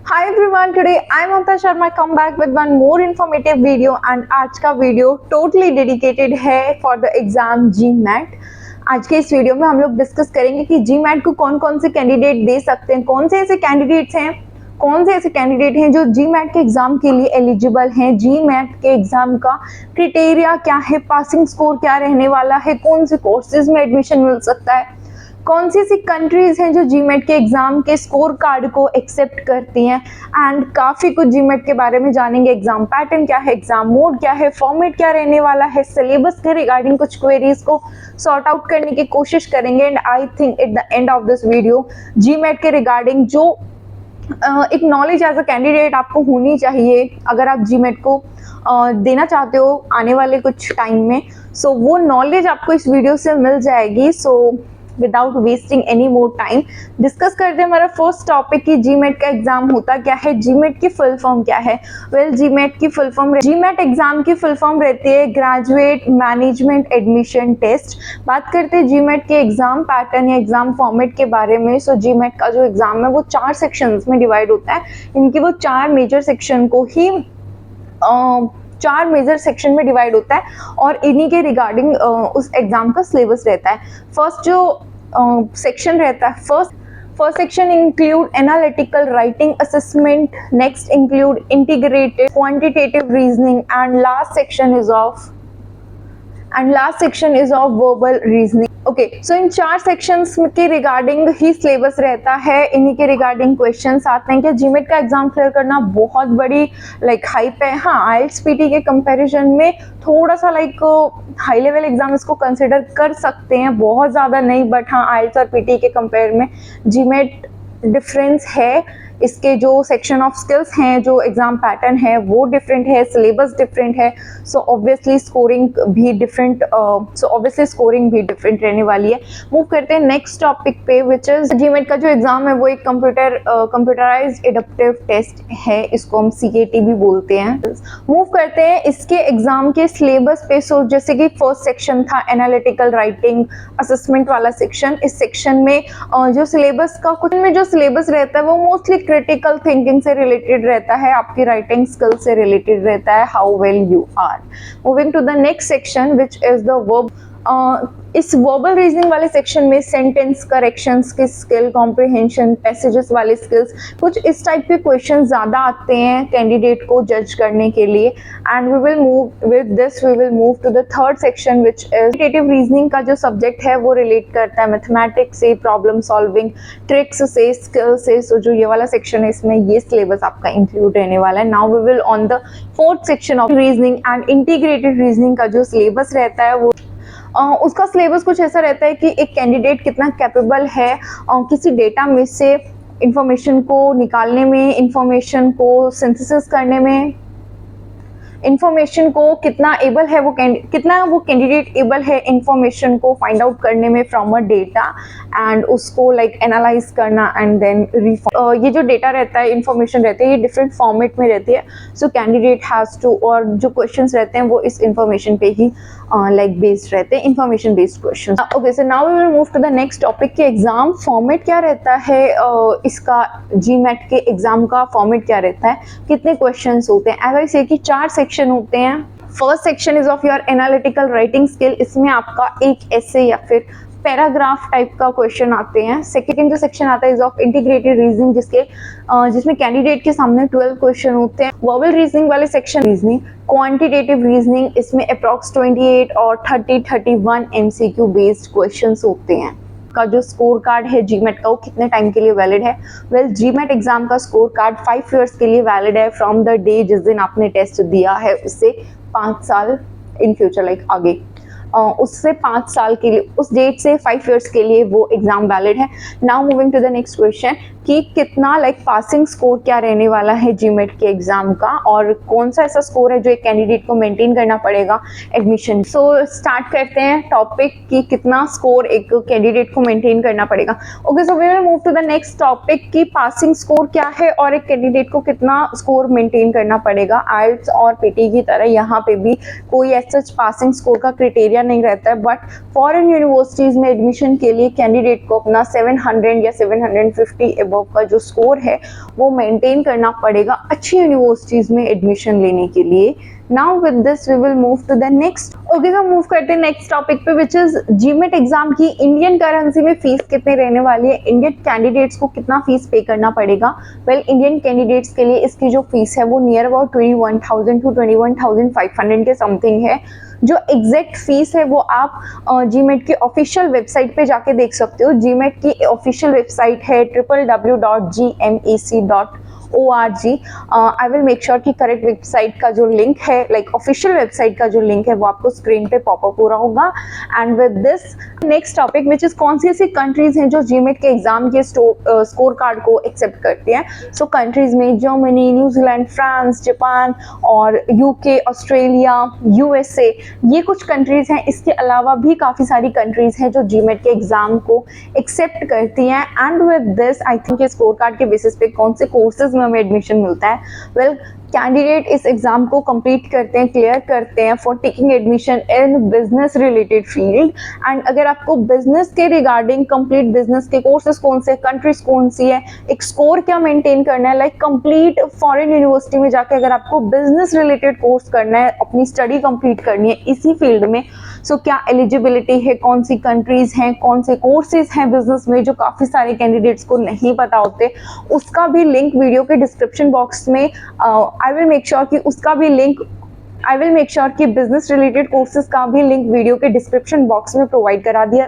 Hi everyone, today I'm Mamta Sharma. Come back with one more informative video and आज का video totally dedicated है for the exam GMAT। आज के इस video में हम लोग डिस्कस करेंगे कि GMAT को कौन कौन से कैंडिडेट दे सकते हैं, कौन से ऐसे कैंडिडेट्स हैं, कौन से ऐसे कैंडिडेट हैं जो GMAT के एग्जाम के लिए एलिजिबल हैं, GMAT के एग्जाम का क्राइटेरिया क्या है, पासिंग स्कोर क्या रहने वाला है, कौन से कोर्सेज में एडमिशन मिल सकता है, कौन सी ऐसी कंट्रीज हैं जो जीमेट के एग्जाम के स्कोर कार्ड को एक्सेप्ट करती हैं एंड काफ़ी कुछ जीमेट के बारे में जानेंगे। एग्जाम पैटर्न क्या है, एग्जाम मोड क्या है, फॉर्मेट क्या रहने वाला है, सिलेबस के रिगार्डिंग कुछ क्वेरीज को सॉर्ट आउट करने की कोशिश करेंगे। And I think at the end of this video GMAT के रिगार्डिंग जो एक नॉलेज एज अ कैंडिडेट आपको होनी चाहिए अगर आप जीमेट को देना चाहते हो आने वाले कुछ टाइम में, सो वो नॉलेज आपको इस वीडियो से मिल जाएगी। So without wasting any more time discuss करते हैं हमारा फर्स्ट टॉपिक कि जीमेट का एग्जाम होता क्या है, जीमेट की फुल फॉर्म क्या है। वेल जीमेट की फुल फॉर्म, जीमेट एग्जाम की फुल फॉर्म रहती है ग्रेजुएट मैनेजमेंट एडमिशन टेस्ट। बात करते हैं जीमेट के एग्जाम पैटर्न या एग्जाम फॉर्मेट के बारे में। सो जीमेट का जो एग्जाम है वो 4 सेक्शंस में डिवाइड होता है। इनकी वो 4 मेजर सेक्शन को ही 4 मेजर सेक्शन में डिवाइड होता है और इन्हीं के रिगार्डिंग उस एग्जाम का सिलेबस रहता है। फर्स्ट जो सेक्शन रहता है, first section include analytical writing assessment, next include integrated quantitative reasoning and last section is of verbal reasoning. Okay, so in 4 sections के रिगार्डिंग ही सिलेबस रहता है, इन्हीं के रिगार्डिंग क्वेश्चंस आते हैं कि जीमेट का एग्जाम क्लियर करना बहुत बड़ी हाइप है। हाँ, आईएलटीएस पीटी के कंपैरिजन में थोड़ा सा हाई लेवल एग्जाम इसको कंसिडर कर सकते हैं, बहुत ज़्यादा नहीं, बट हाँ आईएलटीएस और पीटी के कंपेयर में जीमेट डिफरेंस है। इसके जो सेक्शन ऑफ स्किल्स हैं, जो एग्जाम पैटर्न है वो डिफरेंट है, सिलेबस डिफरेंट है, सो ऑब्वियसली स्कोरिंग भी डिफरेंट रहने वाली है। मूव करते हैं नेक्स्ट टॉपिक पे, विच इज जीमेट का जो एग्जाम है वो एक कंप्यूटराइज्ड एडेप्टिव टेस्ट है, इसको हम सीएटी भी बोलते हैं। मूव करते हैं इसके एग्जाम के सिलेबस पे। सो जैसे कि फर्स्ट सेक्शन था एनालिटिकल राइटिंग असेसमेंट वाला सेक्शन, इस सेक्शन में जो सिलेबस रहता है वो मोस्टली क्रिटिकल थिंकिंग से रिलेटेड रहता है, आपकी राइटिंग स्किल से रिलेटेड रहता है, how well you are. Moving to the next section which is the verb. इस वर्बल रीजनिंग वाले सेक्शन में सेंटेंस करेक्शंस की स्किल, कॉम्प्रिहेंशन, पैसेजेस वाले स्किल्स, कुछ इस टाइप के क्वेश्चन ज़्यादा आते हैं कैंडिडेट को जज करने के लिए। And we will move to the third section which is quantitative reasoning का जो सब्जेक्ट है वो रिलेट करता है मैथमेटिक्स से, प्रॉब्लम सॉल्विंग ट्रिक्स से, स्किल से। सो जो ये वाला सेक्शन है इसमें ये सिलेबस आपका इंक्लूड रहने वाला है। Now we will on the fourth section of reasoning and integrated reasoning का जो सिलेबस रहता है वो उसका सिलेबस कुछ ऐसा रहता है कि एक कैंडिडेट कितना कैपेबल है किसी डेटा में से इंफॉर्मेशन को निकालने में, इंफॉर्मेशन को सिंथेसिस करने में, इंफॉर्मेशन को कितना वो कैंडिडेट एबल है इंफॉर्मेशन को फाइंड आउट करने में फ्रॉम अ डेटा एंड उसको एनालाइज करना एंड देन ये जो डेटा रहता है, इंफॉर्मेशन रहती है, ये डिफरेंट फॉर्मेट में रहती है। सो कैंडिडेट हैज़ टू, और जो क्वेश्चंस रहते हैं वो इस इंफॉर्मेशन पे ही बेस्ड रहते हैं, information based question. Okay, so now we will move to the next topic कि एग्जाम फॉर्मेट क्या रहता है, इसका जीमेट के एग्जाम का फॉर्मेट क्या रहता है, कितने क्वेश्चंस होते हैं। एज आई से कि 4 सेक्शन होते हैं। First section is of your analytical writing skill, इसमें आपका एक ऐसे या फिर पैराग्राफ टाइप का क्वेश्चन आते हैं। सेकंड जो सेक्शन आता है इज ऑफ इंटीग्रेटेड रीजनिंग, जिसमें कैंडिडेट के सामने 12 क्वेश्चन होते हैं। वर्बल रीजनिंग वाले सेक्शन रीजनिंग, क्वांटिटेटिव रीजनिंग, इसमें अप्रॉक्स 28 और 31 एमसीक्यू बेस्ड क्वेश्चंस होते हैं। का जो स्कोर कार्ड है जीमेट का वो कितने टाइम के लिए वैलिड है। वेल जीमेट एग्जाम का स्कोर कार्ड 5 इयर्स के लिए वैलिड है फ्रॉम द डे जिस दिन आपने टेस्ट दिया है, उससे 5 साल इन फ्यूचर आगे, उससे 5 साल के लिए, उस डेट से 5 इयर्स के लिए वो एग्जाम वैलिड है। Now moving to the next question कि कितना पासिंग स्कोर क्या रहने वाला है जीमेट के एग्जाम का, और कौन सा ऐसा स्कोर है जो एक कैंडिडेट को मेंटेन करना पड़ेगा एडमिशन। सो स्टार्ट करते हैं टॉपिक कि कितना स्कोर एक कैंडिडेट को मेंटेन करना पड़ेगा। Okay, so we will move to the next topic कि पासिंग स्कोर क्या है और एक कैंडिडेट को कितना स्कोर मेंटेन करना पड़ेगा। आईएलटीएस और पीटी की तरह यहाँ पे भी कोई ऐसा पासिंग स्कोर का क्राइटेरिया नहीं रहता है, बट फॉरेन यूनिवर्सिटीज में एडमिशन के लिए कैंडिडेट को अपना 700 या 750 अबव अबव का जो स्कोर है वो मेंटेन करना पड़ेगा अच्छी यूनिवर्सिटीज में एडमिशन लेने के लिए। Now with this we will move to the next. Okay, तो मूव करते हैं नेक्स्ट टॉपिक पे, विच इज जीमेट एग्जाम की इंडियन करेंसी में फीस कितने रहने वाली है, इंडियन कैंडिडेट्स को कितना फीस पे करना पड़ेगा। वेल, इंडियन कैंडिडेट्स के लिए इसकी जो फीस है वो नियर अबाउट 21,000 टू 21,500 के समथिंग है। जो एग्जैक्ट फीस है वो आप जीमेट की ऑफिशियल वेबसाइट पे जाके देख सकते हो। जीमेट की ऑफिशियल वेबसाइट है www.gmec.org। I will make sure कि करेक्ट वेबसाइट का जो लिंक है, लाइक ऑफिशियल वेबसाइट का जो लिंक है, वो आपको स्क्रीन पे पॉपअप हो रहा होगा। And with this next topic, which is कौन सी ऐसी कंट्रीज हैं जो जीमेट के एग्जाम के स्कोर कार्ड को एक्सेप्ट करती हैं। सो कंट्रीज में जर्मनी, न्यूजीलैंड, फ्रांस, जापान और यूके, ऑस्ट्रेलिया, यूएसए, ये कुछ कंट्रीज हैं। इसके अलावा भी काफ़ी सारी कंट्रीज हैं जो जीमेट के एग्जाम को एक्सेप्ट करती हैं। And with this I think score card के बेसिस पे कौन से कोर्सेज में हमें एडमिशन मिलता है। वेल, कैंडिडेट इस एग्जाम को कंप्लीट करते हैं, क्लियर करते हैं for taking admission in business related field. And अगर आपको बिजनेस के रिगार्डिंग कंप्लीट बिजनेस के कोर्सेज कौन से, कंट्रीज कौन सी है, एक स्कोर क्या मेंटेन करना है, लाइक कंप्लीट फॉरेन यूनिवर्सिटी में जाके अगर आपको बिजनेस रिलेटेड कोर्स करना है, अपनी स्टडी कंप्लीट करनी है इसी फील्ड में, सो क्या एलिजिबिलिटी है, कौन सी कंट्रीज हैं, कौन से कोर्सेज हैं बिजनेस में जो काफ़ी सारे कैंडिडेट्स को नहीं पता होते, उसका भी लिंक वीडियो के डिस्क्रिप्शन बॉक्स में आई विल मेक श्योर कि उसका भी link I will make sure कि बिजनेस रिलेटेड कोर्सेज का भी लिंक वीडियो के डिस्क्रिप्शन बॉक्स में प्रोवाइड करा दिया।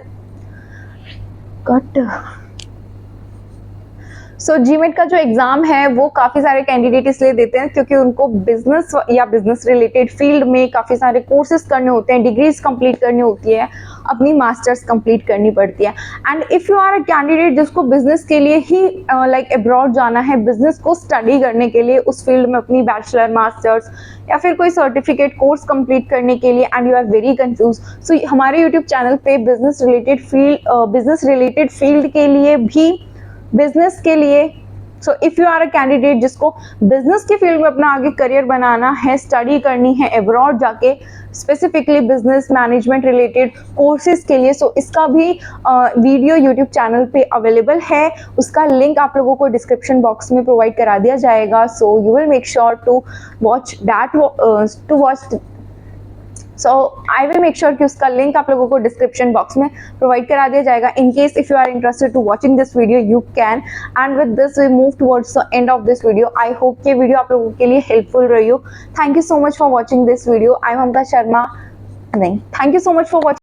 सो जीमेट का जो एग्जाम है वो काफ़ी सारे कैंडिडेट इसलिए देते हैं क्योंकि उनको बिजनेस या बिजनेस रिलेटेड फील्ड में काफ़ी सारे कोर्सेज करने होते हैं, डिग्रीज कंप्लीट करनी होती है, अपनी मास्टर्स कंप्लीट करनी पड़ती है। And if you are a candidate जिसको बिजनेस के लिए ही लाइक अब्रॉड जाना है, बिजनेस को स्टडी करने के लिए, उस फील्ड में अपनी बैचलर, मास्टर्स या फिर कोई सर्टिफिकेट कोर्स कंप्लीट करने के लिए, and you are very confuse, so हमारे यूट्यूब चैनल पे बिजनेस रिलेटेड फील्ड के लिए भी, बिजनेस के लिए, so if you are a candidate जिसको बिजनेस के फील्ड में अपना आगे करियर बनाना है, स्टडी करनी है अब्रॉड जाके, specifically business management related courses के लिए, सो इसका भी वीडियो यूट्यूब चैनल पे अवेलेबल है। उसका लिंक आप लोगों को डिस्क्रिप्शन बॉक्स में प्रोवाइड करा दिया जाएगा। So you will make sure to watch that so I will make sure कि उसका लिंक आप लोगों को डिस्क्रिप्शन बॉक्स में प्रोवाइड करा दिया जाएगा। In case if you are interested to watching this video you can. And with this we move towards the end of this video. I hope कि वीडियो आप लोगों के लिए हेल्पफुल रही हो। Thank you so much for watching this video. I am Mamta Sharma. नहीं, thank you so much for watching.